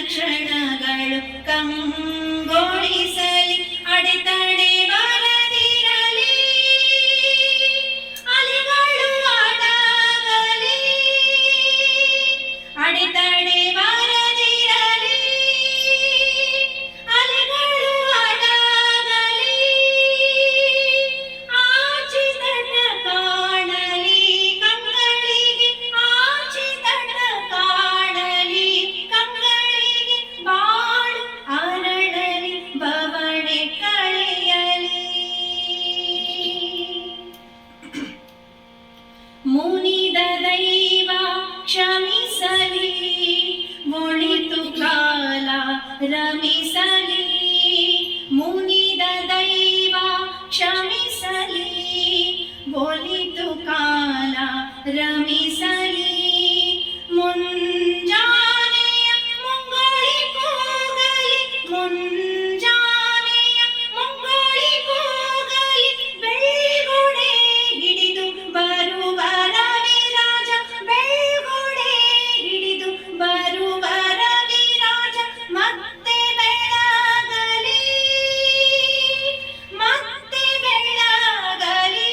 ಕ್ಷಣಗಳು ಕಂಗೊಳಿಸಲಿ, ಅಡೆತಡೆ ಬರದಿರಲಿ, ಅಲೆಗಳು ಆಡಾಗಲಿ, ಅಡೆತಡೆ ಬರದಿರಲಿ, ಅಲೆಗಳು ಆಡಾಗಲಿ, ಆಚಿತಟ ಕಾಣಲಿ ಕಂಗಳಿಗೆ, ಆಚಿತಟ ಕಾಣಲಿ ಕಂಗಳಿಗೆ, ಬಾಳು ಅರಳಲಿ ಬವಣೆ ಕಳೆಯಲಿ. ಮುನಿದ ದೈವ ಕ್ಷಮಿಸಲಿ, ಒಳಿತು ಕಾಲ ರಮಿಸಲಿ, ಮುನಿದ ದೈವ ಕ್ಷಮಿಸಲಿ, ಒಳಿತು ಕಾಲ ರಮಿಸಲಿ, ಮುಂಜಾನೆಯ ಮುಂಗೋಳಿ ಕೂಗಲಿ, ಮುಂಜಾನೆಯ ಮುಂಗೋಳಿ ಕೂಗಲಿ, ಬೆಳ್ಗುಡೆ ಹಿಡಿದು ಬರುವ ರವಿರಾಜ, ಬೆಳ್ಗುಡೆ ಹಿಡಿದು ಬರುವ ರವಿರಾಜ, ಮತ್ತೆ ಬೆಳಗಲಿ, ಮತ್ತೆ ಬೆಳಗಲಿ,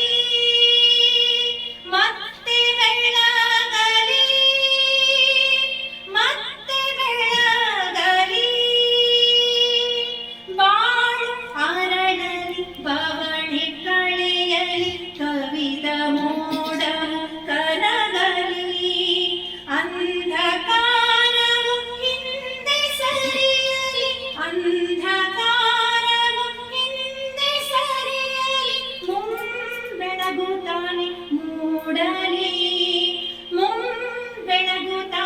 ಮತ್ತೆ ಬೆಳಗಲಿ, ಮತ್ತೆ ಬೆಳಗಲಿ, ಬಾಳು ಅರಳಲಿ ಬವಣೆ ಕಳೆಯಲಿ, ಕವಿದ ಮೋಡವು ಕರಗಲಿ, ಅಂಧಕಾರವು ಹಿಂದೆ ಸರಿಯಲಿ, ಅಂಧಕಾರವು ಹಿಂದೆ ಸರಿಯಲಿ, ಮುಂಬೆಳಗು ತಾನೆ ಮೂಡಲಿ, ಮುಂಬೆಳಗು ತಾನೆ